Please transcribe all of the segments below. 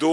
2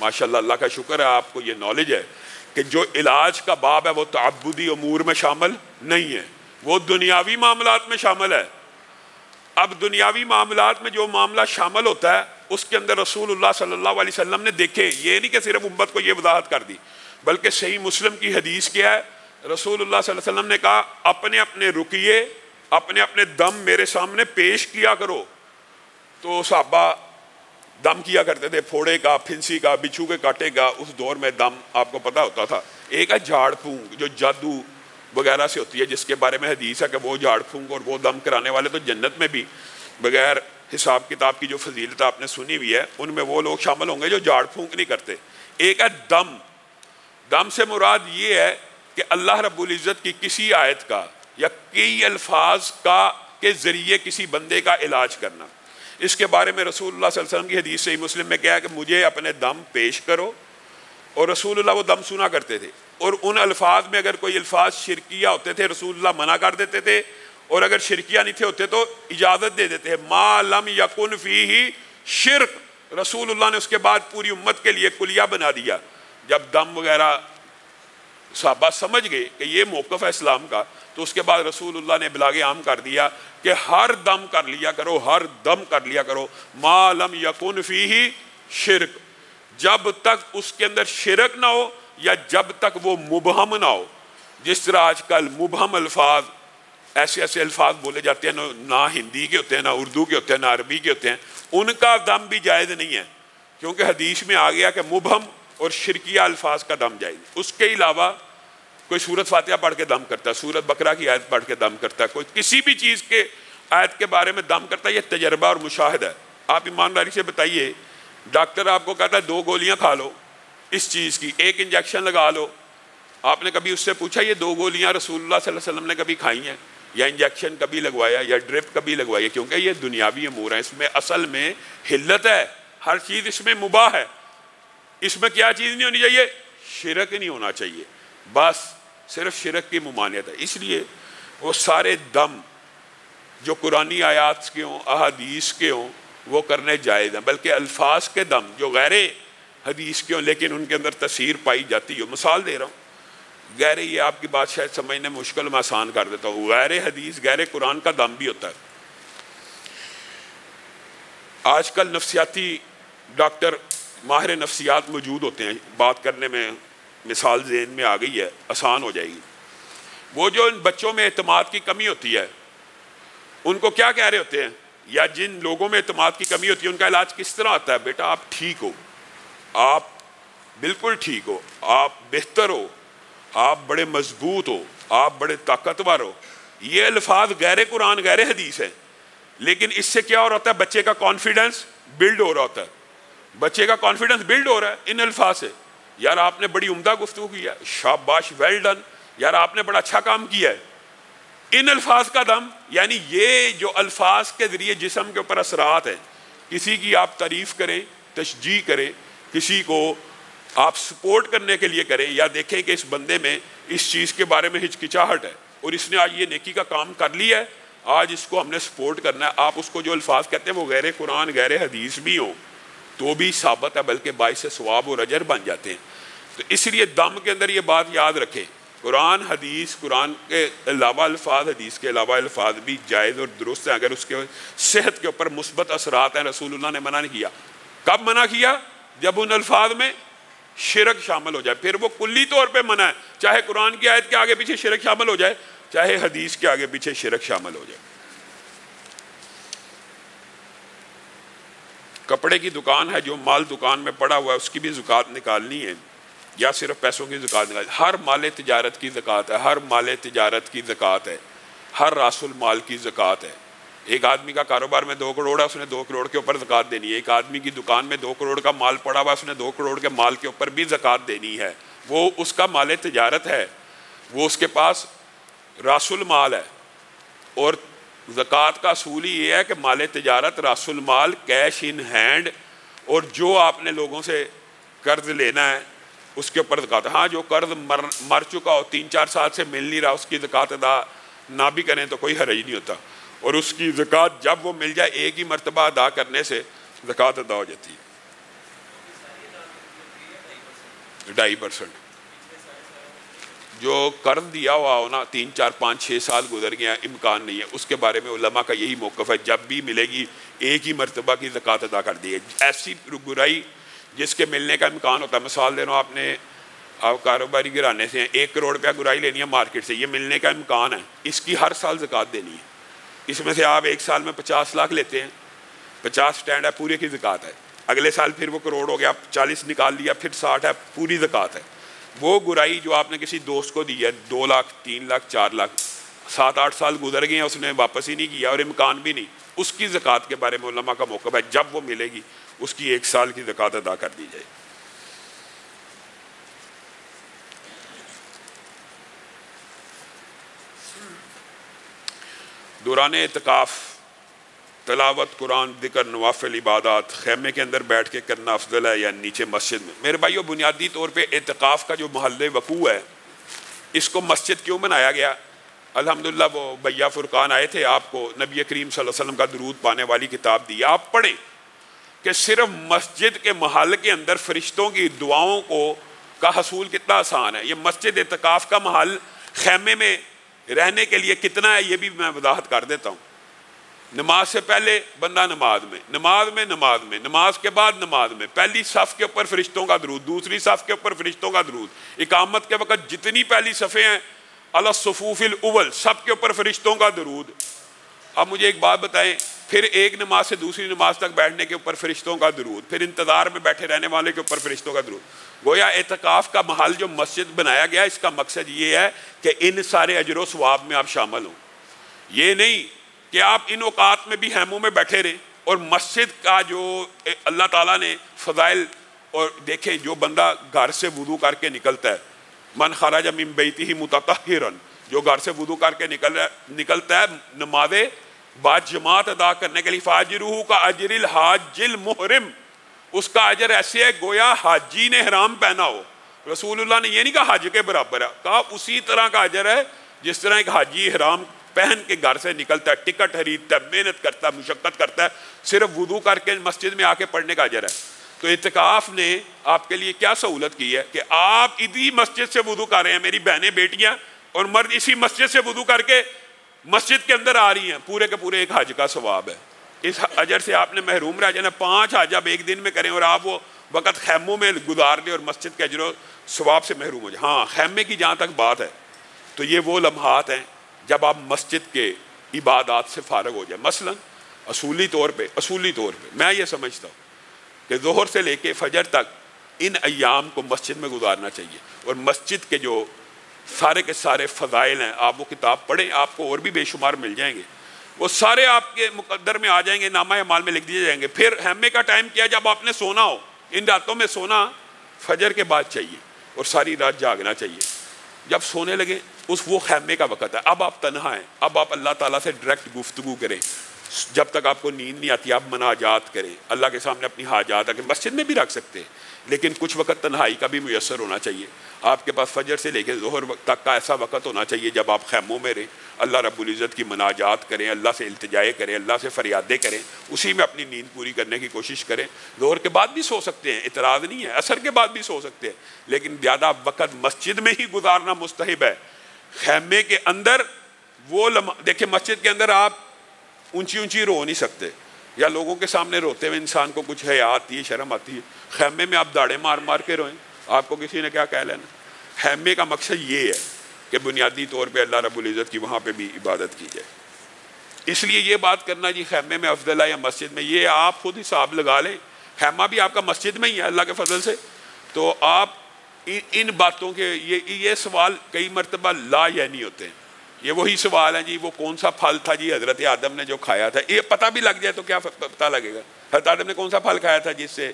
ماشاءاللہ، اللہ کا شکر ہے آپ کو یہ نالج ہے کہ جو علاج کا باب ہے وہ تعبدی امور میں شامل نہیں ہے، وہ دنیاوی معاملات میں شامل ہے۔ اب دنیاوی معاملات میں جو معاملہ شامل ہوتا ہے اس کے اندر رسول اللہ صلی اللہ علیہ وسلم نے دیکھے، یہ نہیں کہ صرف امت کو یہ وضاحت کر دی، بلکہ صحیح مسلم کی حدیث کیا ہے، رسول اللہ صلی اللہ علیہ وسلم نے کہا اپنے اپنے رکیے، اپنے اپنے دم میرے سامنے پیش کیا کرو۔ تو صحابہ دم کیا کرتے تھے، پھوڑے کا، پھنسی کا، بچھو کے کاٹے کا، اس دور میں دم آپ کو پتہ ہوتا تھا۔ ایک ہے جھاڑ پھونک جو جادو وغیرہ سے ہوتی ہے، جس کے بارے میں حدیث ہے کہ وہ جھاڑ پھونک اور وہ دم کرانے والے تو جنت میں بھی بغیر حساب کتاب کی جو فضیلت آپ نے سنی ہوئی ہے ان میں وہ لوگ شامل ہوں گے جو جھاڑ پھونک نہیں کرتے۔ ایک ہے دم، دم سے مراد یہ ہے کہ اللہ رب العزت کی کسی آیت کا یا کئی الفاظ کا کے ذریعے کسی بندے کا علاج کرنا۔ اس کے بارے میں رسول اللہ صلی اللہ علیہ وسلم کی حدیث صحیح مسلم میں کہا ہے کہ مجھے اپنے دم پیش کرو، اور رسول اللہ وہ دم سنا کرتے تھے، اور ان الفاظ میں اگر کوئی الفاظ شرکیہ ہوتے تھے رسول اللہ منع کر دیتے تھے، اور اگر شرکیہ نہیں تھے ہوتے تو اجازت دے دیتے ہیں۔ ما لم یکن فیہ شرک، رسول اللہ نے اس کے بعد پوری امت کے لیے کلیہ بنا دیا۔ جب دم وغیرہ صحابہ سمجھ گئے کہ یہ موقف ہے اسلام کا، تو اس کے بعد رسول اللہ نے ابلاغ عام کر دیا کہ ہر دم کر لیا کرو، ہر دم کر لیا کرو، ما لم یکن فیہ شرک، جب تک اس کے اندر شرک نہ ہو یا جب تک وہ مبہم نہ ہو۔ جس طرح آج کل مبہم الفاظ، ایسے ایسے الفاظ بولے جاتے ہیں نہ ہندی کے ہوتے ہیں، نہ اردو کے ہوتے ہیں، نہ عربی کے ہوتے ہیں، ان کا دم بھی جائز نہیں ہے، کیونکہ حدیث میں آ گیا کہ مبہم اور شرکیہ الفاظ کا دم جائز۔ اس کے علاوہ کوئی سورت فاتحہ پڑھ کے دم کرتا ہے، سورت بقرہ کی آیت پڑھ کے دم کرتا ہے، کوئی کسی بھی چیز کے آیت کے بارے میں دم کرتا ہے، یہ تجربہ اور مشاہدہ ہے۔ آپ ایمانداری سے بتائیے، ڈاکٹر آپ کو کہتا ہے 2 گولیاں کھا لو اس چیز کی، 1 انجیکشن لگا لو، آپ نے کبھی اس سے پوچھا یہ 2 گولیاں رسول اللہ صلی اللہ علیہ وسلم نے کبھی کھائی ہیں، یا انجیکشن کبھی لگوایا، یا ڈرپ کبھی لگوائی ہے؟ کیونکہ یہ دنیاوی امور ہیں، اس میں اصل میں حلت ہے، ہر چیز اس میں مباح ہے۔ اس میں کیا چیز نہیں ہونی چاہیے؟ شرک نہیں ہونا چاہیے، بس صرف شرک کی ممانعت ہے۔ اس لیے وہ سارے دم جو قرآنی آیات کے ہوں، احادیث کے ہوں، وہ کرنے جائز ہیں، بلکہ الفاظ کے دم جو غیر حدیث کے ہوں لیکن ان کے اندر تاثیر پائی جاتی ہو۔ مثال دے رہا ہوں، غیر، یہ آپ کی بات شاید سمجھنے مشکل، میں آسان کر دیتا ہوں، غیر حدیث غیر قرآن کا دم بھی ہوتا ہے۔ آج کل نفسیاتی ڈاکٹر ماہر نفسیات موجود ہوتے ہیں، بات کرنے میں مثال ذہن میں آ گئی ہے، آسان ہو جائے گی۔ وہ جو ان بچوں میں اعتماد کی کمی ہوتی ہے ان کو کیا کہہ رہے ہوتے ہیں، یا جن لوگوں میں اعتماد کی کمی ہوتی ہے ان کا علاج کس طرح آتا ہے؟ بیٹا آپ ٹھیک ہو، آپ بالکل ٹھیک ہو، آپ بہتر ہو، آپ بڑے مضبوط ہو، آپ بڑے طاقتور ہو۔ یہ الفاظ غیر قرآن غیر حدیث ہیں، لیکن اس سے کیا ہو رہا ہے؟ بچے کا کانفیڈنس بلڈ ہو رہا ہوتا ہے، بچے کا کانفیڈنس بلڈ ہو رہا ہے ان الفاظ سے۔ یار آپ نے بڑی عمدہ گفتگو کی ہے، شاباش، ویل ڈن، یار آپ نے بڑا اچھا کام کیا ہے۔ ان الفاظ کا دم، یعنی یہ جو الفاظ کے ذریعے جسم کے اوپر اثرات ہیں، کسی کی آپ تعریف کریں، تشجیع کریں، کسی کو آپ سپورٹ کرنے کے لیے کریں، یا دیکھیں کہ اس بندے میں اس چیز کے بارے میں ہچکچاہٹ ہے اور اس نے آج یہ نیکی کا کام کر لیا ہے، آج اس کو ہم نے سپورٹ کرنا ہے، آپ اس کو جو الفاظ کہتے ہیں وہ غیر قرآن غیر حدیث بھی ہوں تو بھی ثابت ہے، بلکہ باعث ثواب اور اجر بن جاتے ہیں۔ تو اس لیے دم کے اندر یہ بات یاد رکھیں، قرآن حدیث، قرآن کے علاوہ الفاظ، حدیث کے علاوہ الفاظ بھی جائز اور درست ہیں اگر اس کے صحت کے اوپر مثبت اثرات ہیں۔ رسول اللہ نے منع نہیں کیا۔ کب منع کیا؟ جب ان الفاظ میں شرک شامل ہو جائے، پھر وہ کلی طور پہ منع ہے، چاہے قرآن کی آیت کے آگے پیچھے شرک شامل ہو جائے، چاہے حدیث کے آگے پیچھے شرک شامل ہو جائے۔ کپڑے کی دکان ہے، جو مال دکان میں پڑا ہوا ہے اس کی بھی زکوٰۃ نکالنی ہے، یا صرف پیسوں کی زکوٰۃ نکالنی؟ ہر مال تجارت کی زکوٰۃ ہے، ہر مال تجارت کی زکوٰۃ ہے، ہر راس المال کی زکوٰۃ ہے۔ ایک آدمی کا کاروبار میں 2 کروڑ ہے، اس نے 2 کروڑ کے اوپر زکوٰۃ دینی ہے۔ ایک آدمی کی دکان میں 2 کروڑ کا مال پڑا ہوا ہے، اس نے 2 کروڑ کے مال کے اوپر بھی زکوٰۃ دینی ہے۔ وہ اس کا مال تجارت ہے، وہ اس کے پاس راس المال ہے، اور زکوٰۃ کا اصول ہی یہ ہے کہ مال تجارت، راس المال، کیش ان ہینڈ، اور جو آپ نے لوگوں سے قرض لینا ہے اس کے اوپر زکوٰۃ۔ ہاں، جو قرض مر چکا ہو، 3-4 سال سے مل نہیں رہا، اس کی زکوٰۃ ادا نہ بھی کریں تو کوئی حرج نہیں ہوتا، اور اس کی زکوٰۃ جب وہ مل جائے ایک ہی مرتبہ ادا کرنے سے زکوٰۃ ادا ہو جاتی ہے۔ 2.5%. جو قرض دیا ہوا ہو نا 3 4 5 6 سال گزر گیا امکان نہیں ہے, اس کے بارے میں علماء کا یہی موقف ہے, جب بھی ملے گی ایک ہی مرتبہ کی زکوٰۃ ادا کر دی ہے. ایسی گرائی جس کے ملنے کا امکان ہوتا ہے, مثال دے رہا ہوں, آپ کاروباری گرانے سے ہیں, 1 کروڑ روپیہ گرائی لینی ہے مارکیٹ سے, یہ ملنے کا امکان ہے, اس کی ہر سال زکوٰۃ دینی ہے. اس میں سے آپ ایک سال میں 50 لاکھ لیتے ہیں, 50 سٹینڈ ہے, پورے کی زکوٰۃ ہے. اگلے سال پھر وہ کروڑ ہو گیا, 40 نکال لیا, پھر 60 ہے, پوری زکوٰۃ ہے. وہ گرائی جو آپ نے کسی دوست کو دی ہے 2 لاکھ 3 لاکھ 4 لاکھ 7 8 سال گزر گئے ہیں, اس نے واپس ہی نہیں کیا اور امکان بھی نہیں, اس کی زکوٰۃ کے بارے میں علماء کا موقف ہے, جب وہ ملے گی اس کی 1 سال کی زکوٰۃ ادا کر دی جائے. دوران اعتکاف تلاوت قرآن, ذکر, نوافل عبادات خیمے کے اندر بیٹھ کے کرنا افضل ہے یا نیچے مسجد میں؟ میرے بھائیو, بنیادی طور پہ اعتکاف کا جو محل وقوع ہے اس کو مسجد کیوں بنایا گیا؟ الحمدللہ وہ بھیا فرقان آئے تھے, آپ کو نبی کریم صلی اللہ علیہ وسلم کا درود پانے والی کتاب دی, آپ پڑھیں کہ صرف مسجد کے محل کے اندر فرشتوں کی دعاؤں کا حصول کتنا آسان ہے. یہ مسجد اعتکاف کا محل خیمے میں رہنے کے لیے کتنا ہے یہ بھی میں وضاحت کر دیتا ہوں. نماز سے پہلے بندہ نماز میں, نماز کے بعد نماز میں, پہلی صف کے اوپر فرشتوں کا درود, دوسری صف کے اوپر فرشتوں کا درود, اقامت کے وقت جتنی پہلی صفیں ہیں علی الصفوف الاول سب کے اوپر فرشتوں کا درود. اب مجھے ایک بات بتائیں, پھر ایک نماز سے دوسری نماز تک بیٹھنے کے اوپر فرشتوں کا درود, پھر انتظار میں بیٹھے رہنے والے کے اوپر فرشتوں کا درود. گویا اعتکاف کا محل جو مسجد بنایا گیا اس کا مقصد یہ ہے کہ ان سارے اجر و ثواب میں آپ شامل ہوں. یہ نہیں کہ آپ ان اوقات میں بھی خیموں میں بیٹھے رہیں, اور مسجد کا جو اللہ تعالیٰ نے فضائل, اور دیکھیں جو بندہ گھر سے وضو کر کے نکلتا ہے, من خرج من بیتہ متطہرا, جو گھر سے وضو کر کے نکلتا ہے نماز بعد جماعت ادا کرنے کے لیے, فاجرہ کا اجر الحاج المحرم, اس کا اجر ایسے ہے گویا حاجی نے احرام پہنا ہو. رسول اللہ نے یہ نہیں کہا حج کے برابر ہے, کہا اسی طرح کا اجر ہے جس طرح ایک حاجی احرام پہن کے گھر سے نکلتا ہے, ٹکٹ خریدتا ہے, محنت کرتا ہے, مشقت کرتا ہے, صرف وضو کر کے مسجد میں آ کے پڑھنے کا اجر ہے. تو اعتکاف نے آپ کے لیے کیا سہولت کی ہے کہ آپ اسی مسجد سے وضو کر رہے ہیں, میری بہنیں بیٹیاں اور مرد اسی مسجد سے وضو کر کے مسجد کے اندر آ رہی ہیں, پورے کے پورے ایک حج کا ثواب ہے. اس اجر سے آپ نے محروم رہ جانا. 5 حج آپ ایک دن میں کریں اور آپ وہ وقت خیموں میں گزار دیں اور مسجد کے اجر و ثواب سے محروم ہو جائیں. ہاں, خیمے کی جہاں تک بات ہے تو یہ وہ لمحات ہیں جب آپ مسجد کے عبادات سے فارغ ہو جائیں. مثلا اصولی طور پہ میں یہ سمجھتا ہوں کہ ظہر سے لے کے فجر تک ان ایام کو مسجد میں گزارنا چاہیے, اور مسجد کے جو سارے کے سارے فضائل ہیں آپ وہ کتاب پڑھیں, آپ کو اور بھی بے شمار مل جائیں گے, وہ سارے آپ کے مقدر میں آ جائیں گے, نامہ اعمال میں لکھ دیے جائیں گے. پھر خیمے کا ٹائم کیا, جب آپ نے سونا ہو, ان راتوں میں سونا فجر کے بعد چاہیے اور ساری رات جاگنا چاہیے. جب سونے لگے وہ خیمے کا وقت ہے, اب آپ تنہا ہیں, اب آپ اللہ تعالیٰ سے ڈائریکٹ گفتگو کریں, جب تک آپ کو نیند نہیں آتی آپ مناجات کریں, اللہ کے سامنے اپنی حاجات رکھیں. مسجد میں بھی رکھ سکتے ہیں لیکن کچھ وقت تنہائی کا بھی میسر ہونا چاہیے. آپ کے پاس فجر سے لے کے ظہر تک کا ایسا وقت ہونا چاہیے جب آپ خیموں میں رہیں, اللہ رب العزت کی مناجات کریں, اللہ سے التجائے کریں, اللہ سے فریادیں کریں, اسی میں اپنی نیند پوری کرنے کی کوشش کریں. ظہر کے بعد بھی سو سکتے ہیں, اعتراض نہیں ہے, عصر کے بعد بھی سو سکتے ہیں, لیکن زیادہ وقت مسجد میں ہی گزارنا مستحب ہے. خیمے کے اندر وہ دیکھیں, مسجد کے اندر آپ اونچی رو نہیں سکتے, یا لوگوں کے سامنے روتے ہوئے انسان کو کچھ حیا آتی ہے, شرم آتی ہے. خیمے میں آپ داڑے مار کے روئیں, آپ کو کسی نے کیا کہہ لینا. خیمے کا مقصد یہ ہے کہ بنیادی طور پہ اللہ رب العزت کی وہاں پہ بھی عبادت کی جائے. اس لیے یہ بات کرنا جی خیمے میں افضل ہے یا مسجد میں, یہ آپ خود حساب لگا لیں. خیمہ بھی آپ کا مسجد میں ہی ہے اللہ کے فضل سے, تو آپ ان باتوں کے یہ سوال کئی مرتبہ لا یعنی ہوتے ہیں. یہ وہی سوال ہیں جی, وہ کون سا پھل تھا جی حضرت آدم نے جو کھایا تھا, یہ پتہ بھی لگ جائے تو کیا پتہ لگے گا حضرت آدم نے کون سا پھل کھایا تھا جس سے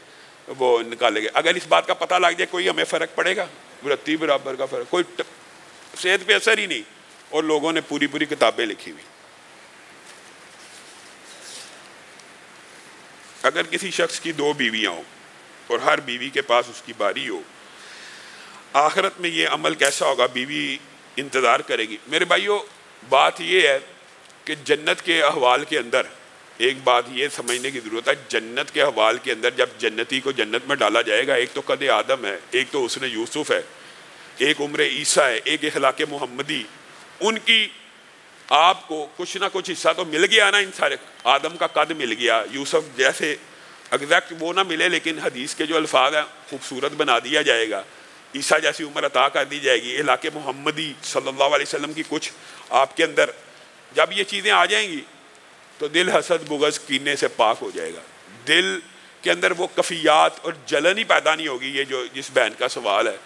وہ نکالے گا. اگر اس بات کا پتہ لگ جائے کوئی ہمیں فرق پڑے گا؟ رتی برابر کا فرق, کوئی صحت پہ اثر ہی نہیں, اور لوگوں نے پوری کتابیں لکھی ہوئی. اگر کسی شخص کی 2 بیویاں ہوں اور ہر بیوی کے پاس اس کی باری ہو, آخرت میں یہ عمل کیسا ہوگا؟ بیوی انتظار کرے گی. میرے بھائیو, بات یہ ہے کہ جنت کے احوال کے اندر ایک بات یہ سمجھنے کی ضرورت ہے، جنت کے حوال کے اندر جب جنتی کو جنت میں ڈالا جائے گا، ایک تو قد آدم ہے، ایک تو حسن یوسف ہے، ایک عمر عیسیٰ ہے، ایک اخلاق محمدی، ان کی آپ کو کچھ نہ کچھ حصہ تو مل گیا نا، ان سارے آدم کا قد مل گیا، یوسف جیسے ایگزیکٹ وہ نہ ملے لیکن حدیث کے جو الفاظ ہیں خوبصورت بنا دیا جائے گا، عیسیٰ جیسی عمر عطا کر دی جائے گی، اخلاق محمدی صلی اللہ علیہ وسلم کی کچھ آپ کے اندر جب یہ چیزیں آ جائیں گی تو دل حسد بغض کینے سے پاک ہو جائے گا، دل کے اندر وہ کفیات اور جلن ہی پیدا نہیں ہوگی۔ یہ جو جس بہن کا سوال ہے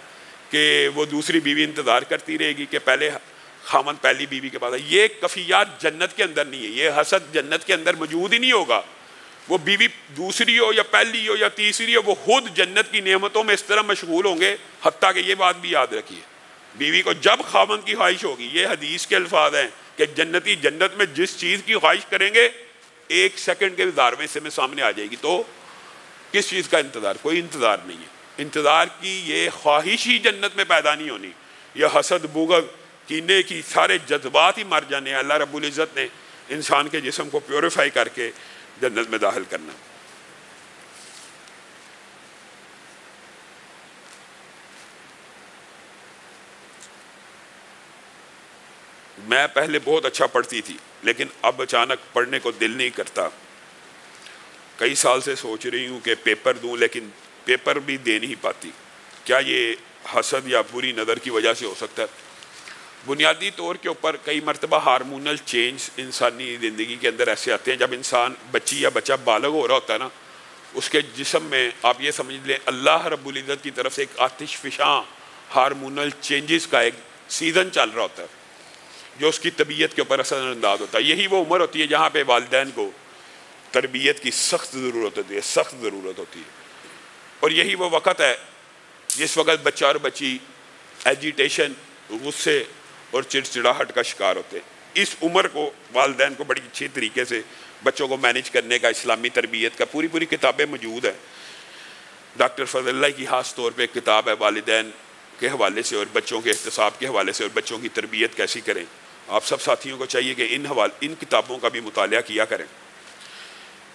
کہ وہ دوسری بیوی انتظار کرتی رہے گی کہ پہلے خامن پہلی بیوی کے بعد، یہ کفیات جنت کے اندر نہیں ہے، یہ حسد جنت کے اندر موجود ہی نہیں ہوگا۔ وہ بیوی دوسری ہو یا پہلی ہو یا تیسری ہو، وہ خود جنت کی نعمتوں میں اس طرح مشغول ہوں گے، حتیٰ کہ یہ بات بھی یاد رکھیے، بیوی کو جب خامن کی خواہش ہوگی، یہ حدیث کے الفاظ ہیں کہ جنتی جنت میں جس چیز کی خواہش کریں گے 1 سیکنڈ کے انتظار میں اسے میں سامنے آ جائے گی۔ تو کس چیز کا انتظار؟ کوئی انتظار نہیں ہے، انتظار کی یہ خواہش ہی جنت میں پیدا نہیں ہونی، یہ حسد بغض کینے کی سارے جذبات ہی مر جانے ہیں۔ اللہ رب العزت نے انسان کے جسم کو پیوریفائی کر کے جنت میں داخل کرنا۔ میں پہلے بہت اچھا پڑھتی تھی لیکن اب اچانک پڑھنے کو دل نہیں کرتا، کئی سال سے سوچ رہی ہوں کہ پیپر دوں لیکن پیپر بھی دے نہیں پاتی، کیا یہ حسد یا بری نظر کی وجہ سے ہو سکتا ہے؟ بنیادی طور کے اوپر کئی مرتبہ ہارمونل چینج انسانی زندگی کے اندر ایسے آتے ہیں، جب انسان بچی یا بچہ بالغ ہو رہا ہوتا ہے نا، اس کے جسم میں آپ یہ سمجھ لیں اللہ رب العزت کی طرف سے ایک آتش فشاں ہارمونل چینجز کا ایک سیزن چل رہا ہوتا ہے جو اس کی طبیعت کے اوپر اثر انداز ہوتا ہے۔ یہی وہ عمر ہوتی ہے جہاں پہ والدین کو تربیت کی سخت ضرورت ہوتی ہے، سخت ضرورت ہوتی ہے، اور یہی وہ وقت ہے جس وقت بچہ اور بچی ایجیٹیشن، غصے اور چڑچڑاہٹ کا شکار ہوتے ہیں۔ اس عمر کو والدین کو بڑی اچھی طریقے سے بچوں کو مینیج کرنے کا، اسلامی تربیت کا پوری کتابیں موجود ہیں۔ ڈاکٹر فضل اللہ کی خاص طور پہ ایک کتاب ہے والدین کے حوالے سے اور بچوں کے احتساب کے حوالے سے، اور بچوں کی تربیت کیسی کریں۔ آپ سب ساتھیوں کو چاہیے کہ ان کتابوں کا بھی مطالعہ کیا کریں۔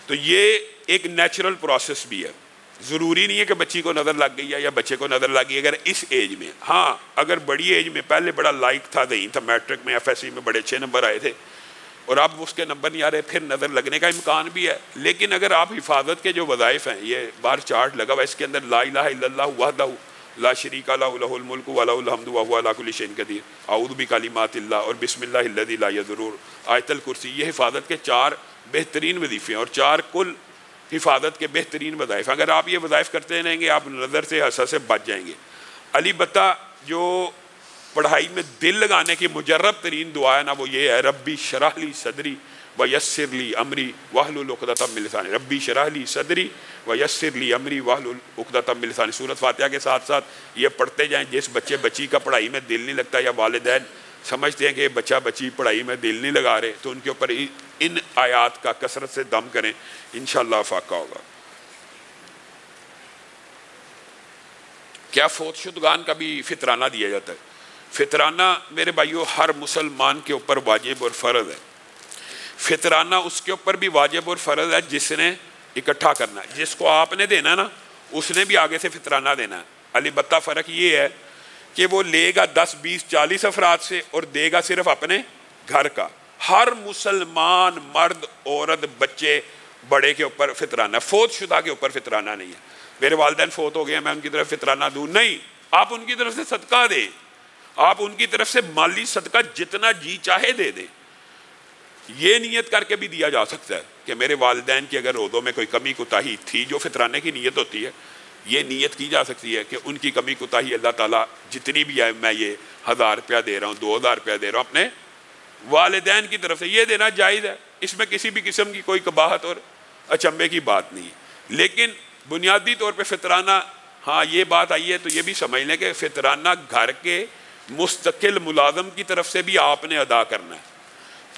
تو یہ ایک نیچرل پروسیس بھی ہے، ضروری نہیں ہے کہ بچی کو نظر لگ گئی ہے یا بچے کو نظر لگ گئی اگر اس ایج میں، ہاں اگر بڑی ایج میں پہلے بڑا لائق تھا، دہی تھا، میٹرک میں ایف ایس سی میں بڑے اچھے نمبر آئے تھے اور اب اس کے نمبر نہیں آ رہے، پھر نظر لگنے کا امکان بھی ہے۔ لیکن اگر آپ حفاظت کے جو وظائف ہیں، یہ بار چارٹ لگا ہوا ہے، اس کے اندر لا الہ الا اللہ وحدہ لا شریک لہ لہ الملک ولہ الحمد وہو علی کل شیء قدیر، اعوذ بکلمات اللہ، اور بسم اللہ الذی لا یضر، آیت الکرسی، یہ حفاظت کے 4 بہترین وظیفے ہیں اور 4 کل حفاظت کے بہترین وظائف۔ اگر آپ یہ وظائف کرتے رہیں گے آپ نظر سے حسد سے بچ جائیں گے۔ علی بتہ جو پڑھائی میں دل لگانے کی مجرب ترین دعا ہے نا، وہ یہ ہے ربی شرح لی صدری ویسر لی امری واحلل عقدۃ من لسانی، ربی شرح لی صدری ویسر لی امری واحلل عقدۃ من لسانی۔ سورۃ فاتحہ کے ساتھ ساتھ یہ پڑھتے جائیں۔ جس بچے بچی کا پڑھائی میں دل نہیں لگتا یا والدین سمجھتے ہیں کہ بچہ بچی پڑھائی میں دل نہیں لگا رہے، تو ان کے اوپر ان آیات کا کثرت سے دم کریں، انشاءاللہ فاقہ ہوگا۔ کیا فوت شدگان کا بھی فطرانہ دیا جاتا ہے؟ فطرانہ میرے بھائیو ہر مسلمان کے اوپر واجب اور فرض ہے۔ فطرانہ اس کے اوپر بھی واجب اور فرض ہے جس نے اکٹھا کرنا ہے، جس کو آپ نے دینا ہے نا اس نے بھی آگے سے فطرانہ دینا ہے۔ علی بتہ فرق یہ ہے کہ وہ لے گا 10 20 40 افراد سے اور دے گا صرف اپنے گھر کا۔ ہر مسلمان مرد عورت بچے بڑے کے اوپر فطرانہ، فوت شدہ کے اوپر فطرانہ نہیں ہے۔ میرے والدین فوت ہو گئے ہیں میں ان کی طرف فطرانہ دوں، نہیں، آپ ان کی طرف سے صدقہ دیں، آپ ان کی طرف سے مالی صدقہ جتنا جی چاہے دے دیں۔ یہ نیت کر کے بھی دیا جا سکتا ہے کہ میرے والدین کی اگر روزوں میں کوئی کمی کوتاہی تھی، جو فطرانے کی نیت ہوتی ہے، یہ نیت کی جا سکتی ہے کہ ان کی کمی کوتاہی اللہ تعالیٰ جتنی بھی ہے، میں یہ 1000 روپیہ دے رہا ہوں، 2000 روپیہ دے رہا ہوں اپنے والدین کی طرف سے، یہ دینا جائز ہے، اس میں کسی بھی قسم کی کوئی قباحت اور اچنبے کی بات نہیں ہے۔ لیکن بنیادی طور پہ فطرانہ، ہاں یہ بات آئی ہے تو یہ بھی سمجھ لیں کہ فطرانہ گھر کے مستقل ملازم کی طرف سے بھی آپ نے ادا کرنا ہے۔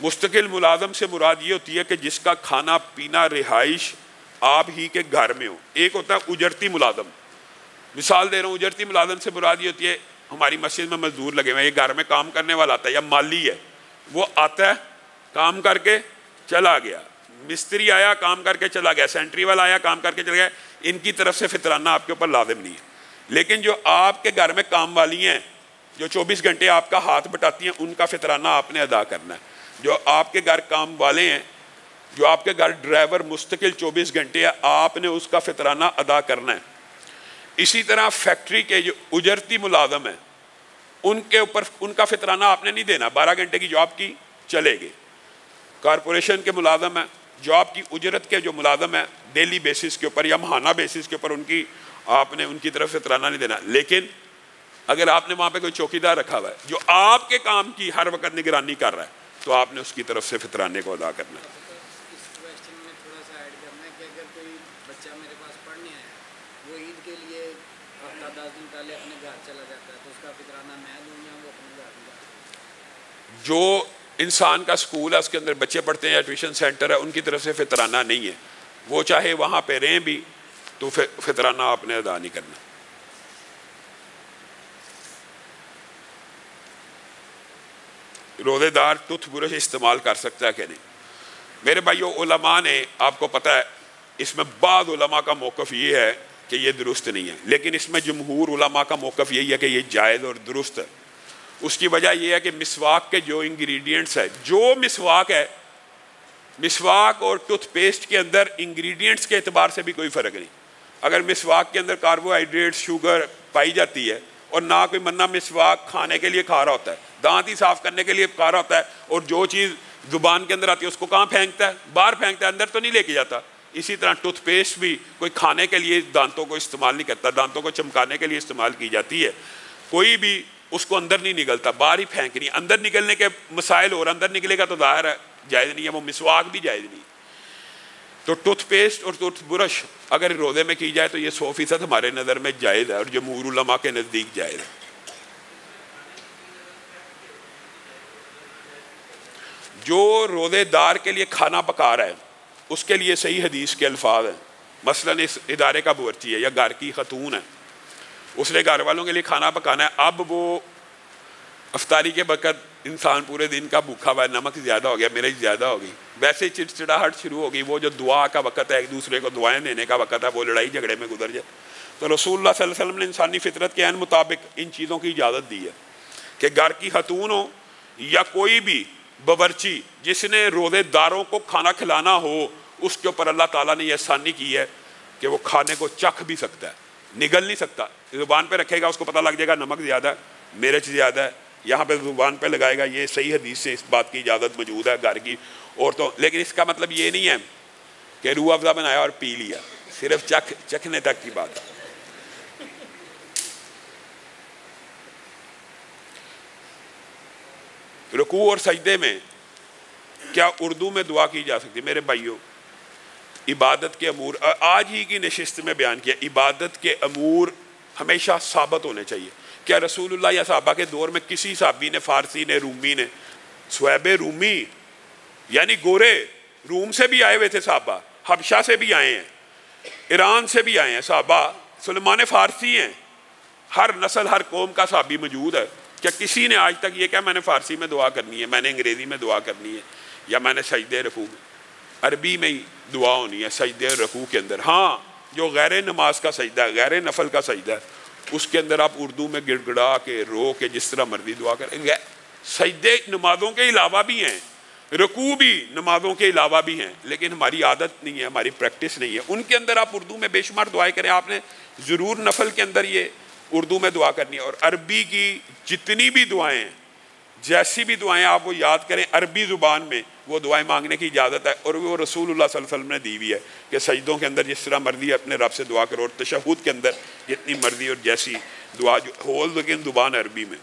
مستقل ملازم سے مراد یہ ہوتی ہے کہ جس کا کھانا پینا رہائش آپ ہی کے گھر میں ہو۔ ایک ہوتا ہے اجرتی ملازم، مثال دے رہا ہوں، اجرتی ملازم سے مراد یہ ہوتی ہے ہماری مسجد میں مزدور لگے ہوئے ہیں، یہ گھر میں کام کرنے والا آتا ہے یا مالی ہے، وہ آتا ہے کام کر کے چلا گیا، مستری آیا کام کر کے چلا گیا, سینٹری والا آیا کام کر کے چلا گیا, ان کی طرف سے فطرانہ آپ کے اوپر لازم نہیں ہے. لیکن جو آپ کے گھر میں کام والی ہیں جو 24 گھنٹے آپ کا ہاتھ بٹاتی ہیں, ان کا فطرانہ آپ نے ادا کرنا ہے. جو آپ کے گھر کام والے ہیں, جو آپ کے گھر ڈرائیور مستقل 24 گھنٹے ہے, آپ نے اس کا فطرانہ ادا کرنا ہے. اسی طرح فیکٹری کے جو اجرتی ملازم ہیں ان کے اوپر ان کا فطرانہ آپ نے نہیں دینا. 12 گھنٹے کی جاب کی چلے گے. کارپوریشن کے ملازم ہیں, جاب کی اجرت کے جو ملازم ہیں ڈیلی بیسس کے اوپر یا ماہانہ بیسس کے اوپر, ان کی آپ نے ان کی طرف فطرانہ نہیں دینا. لیکن اگر آپ نے وہاں پہ کوئی چوکیدار رکھا ہوا ہے جو آپ کے کام کی ہر وقت نگرانی کر رہا ہے, تو آپ نے اس کی طرف سے فطرانے کو ادا کرنا ہے. اس کویسچن میں تھوڑا سا ایڈ کرنا ہے کہ اگر کوئی بچہ میرے پاس پڑھنے آیا, وہ عید کے لیے ہفتہ 10 دن پہلے اپنے گھر چلا جاتا ہے, تو اس کا فطرانہ میں دوں یا وہ اپنے گھر میں جاتا ہے؟ جو انسان کا سکول ہے اس کے اندر بچے پڑھتے ہیں یا ٹیوشن سینٹر ہے, ان کی طرف سے فطرانہ نہیں ہے. وہ چاہے وہاں پہ رہیں بھی تو فطرانہ آپ نے ادا نہیں کرنا. روزے دار ٹوتھ برش استعمال کر سکتا ہے کہ نہیں؟ میرے بھائیو, علماء نے, آپ کو پتہ ہے اس میں بعض علماء کا موقف یہ ہے کہ یہ درست نہیں ہے, لیکن اس میں جمہور علماء کا موقف یہی ہے کہ یہ جائز اور درست ہے. اس کی وجہ یہ ہے کہ مسواک کے جو انگریڈینٹس ہے, جو مسواک ہے, مسواک اور ٹوتھ پیسٹ کے اندر انگریڈینٹس کے اعتبار سے بھی کوئی فرق نہیں. اگر مسواک کے اندر کاربوہائیڈریٹ شوگر پائی جاتی ہے اور نہ کوئی منا مسواک کھانے کے لیے کھا رہا ہوتا ہے, دانت ہی صاف کرنے کے لیے کھا رہا ہوتا ہے, اور جو چیز زبان کے اندر آتی ہے اس کو کہاں پھینکتا ہے؟ باہر پھینکتا ہے, اندر تو نہیں لے کے جاتا. اسی طرح ٹوتھ پیسٹ بھی کوئی کھانے کے لیے دانتوں کو استعمال نہیں کرتا, دانتوں کو چمکانے کے لیے استعمال کی جاتی ہے. کوئی بھی اس کو اندر نہیں نکلتا, باہر ہی پھینکنی. اندر نکلنے کے مسائل اور اندر نکلے گا تو ظاہر ہے جائز نہیں ہے, وہ مسواک بھی جائز نہیں. تو ٹوتھ پیسٹ اور ٹوتھ برش اگر روزے میں کی جائے تو یہ 100% ہمارے نظر میں جائز ہے اور جمہور علماء کے نزدیک جائز ہے. جو روزے دار کے لیے کھانا پکا رہا ہے اس کے لیے صحیح حدیث کے الفاظ ہیں. مثلاً اس ادارے کا باورچی ہے یا گھر کی خاتون ہے, اس نے گھر والوں کے لیے کھانا پکانا ہے. اب وہ افطاری کے وقت انسان پورے دن کا بھوکھا ہوا ہے, نمک زیادہ ہو گیا, مرچ زیادہ ہو گئی, ویسے ہی چڑچڑاہٹ شروع ہو گئی. وہ جو دعا کا وقت ہے, ایک دوسرے کو دعائیں دینے کا وقت ہے, وہ لڑائی جھگڑے میں گزر جائے. تو رسول اللہ صلی اللہ علیہ وسلم نے انسانی فطرت کے عین مطابق ان چیزوں کی اجازت دی ہے کہ گھر کی خاتون ہو یا کوئی بھی باورچی جس نے روزے داروں کو کھانا کھلانا ہو, اس کے اوپر اللہ تعالیٰ نے یہ آسانی کی ہے کہ وہ کھانے کو چکھ بھی سکتا ہے, نگل نہیں سکتا. زبان پہ رکھے گا, اس کو پتہ لگ جائے گا نمک زیادہ ہے, مرچ زیادہ ہے, یہاں پہ زبان پہ لگائے گا. یہ صحیح حدیث سے اس بات کی اجازت موجود ہے گھر کی عورتوں. لیکن اس کا مطلب یہ نہیں ہے کہ روح افزا بنایا اور پی لیا, صرف چکھنے تک کی بات ہے. رکوع اور سجدے میں کیا اردو میں دعا کی جا سکتی؟ میرے بھائیوں, عبادت کے امور آج ہی کی نشست میں بیان کیا, عبادت کے امور ہمیشہ ثابت ہونے چاہیے. کیا رسول اللہ یا صحابہ کے دور میں کسی صحابی نے, فارسی نے, رومی نے, صہیب رومی یعنی گورے, روم سے بھی آئے ہوئے تھے صحابہ, حبشہ سے بھی آئے ہیں, ایران سے بھی آئے ہیں صحابہ, سلمان فارسی ہیں, ہر نسل ہر قوم کا صحابی موجود ہے. کیا کسی نے آج تک یہ کہا میں نے فارسی میں دعا کرنی ہے, میں نے انگریزی میں دعا کرنی ہے, یا میں نے سجدے رکوع میں؟ عربی میں ہی دعا ہونی ہے سجدے رکوع کے اندر. ہاں, جو غیر نماز کا سجدہ ہے, غیر نفل کا سجدہ ہے, اس کے اندر آپ اردو میں گڑ گڑا کے, رو کے, جس طرح مرضی دعا کریں. سجدے نمازوں کے علاوہ بھی ہیں, رکوع بھی نمازوں کے علاوہ بھی ہیں, لیکن ہماری عادت نہیں ہے, ہماری پریکٹس نہیں ہے. ان کے اندر آپ اردو میں بے شمار دعائیں کریں, آپ نے ضرور نفل کے اندر یہ اردو میں دعا کرنی ہے. اور عربی کی جتنی بھی دعائیں ہیں, جیسی بھی دعائیں آپ وہ یاد کریں عربی زبان میں, وہ دعائیں مانگنے کی اجازت ہے. اور وہ رسول اللہ صلی اللہ علیہ وسلم نے دی ہوئی ہے کہ سجدوں کے اندر جس طرح مرضی اپنے رب سے دعا کرو, اور تشہد کے اندر جتنی مرضی اور جیسی دعا جو ہو, لیکن زبان عربی میں.